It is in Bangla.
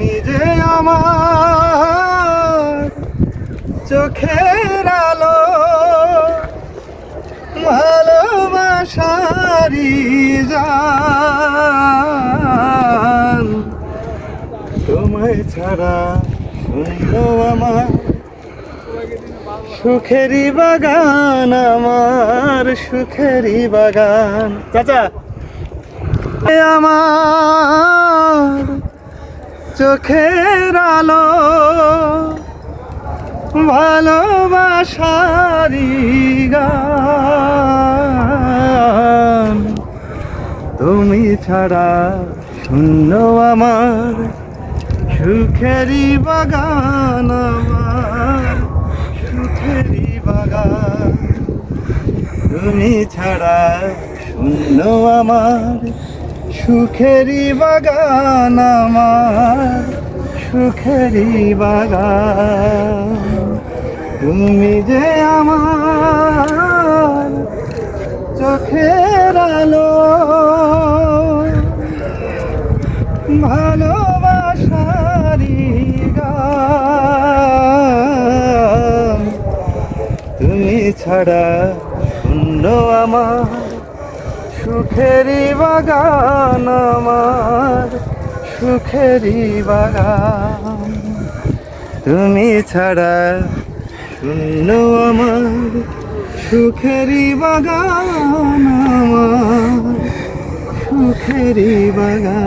তুমি যে আমার চোখের আলো, ভালোবাসারি জান। তোমায় ছাড়া শূন্য আমার সুখেরই বাগান, আমার সুখেরই বাগান। চাচা আমার চোখের আলো, ভালোবাসারি গান। তুমি ছাড়া শূন্য আমার সুখেরই বাগান, আমার সুখেরই বাগান। তুমি ছাড়া শূন্য আমার সুখেরই বাগান, আমার সুখেরই বাগান। তুমি যে আমার চোখের আলো, ভালোবাসারি গান। তুমি ছাড়া শূন্য আমার সুখেরই বাগান, আমার সুখেরই বাগান। তুমি ছাড়া শূন্য আমার সুখেরই বাগান, আমার সুখেরই বাগান।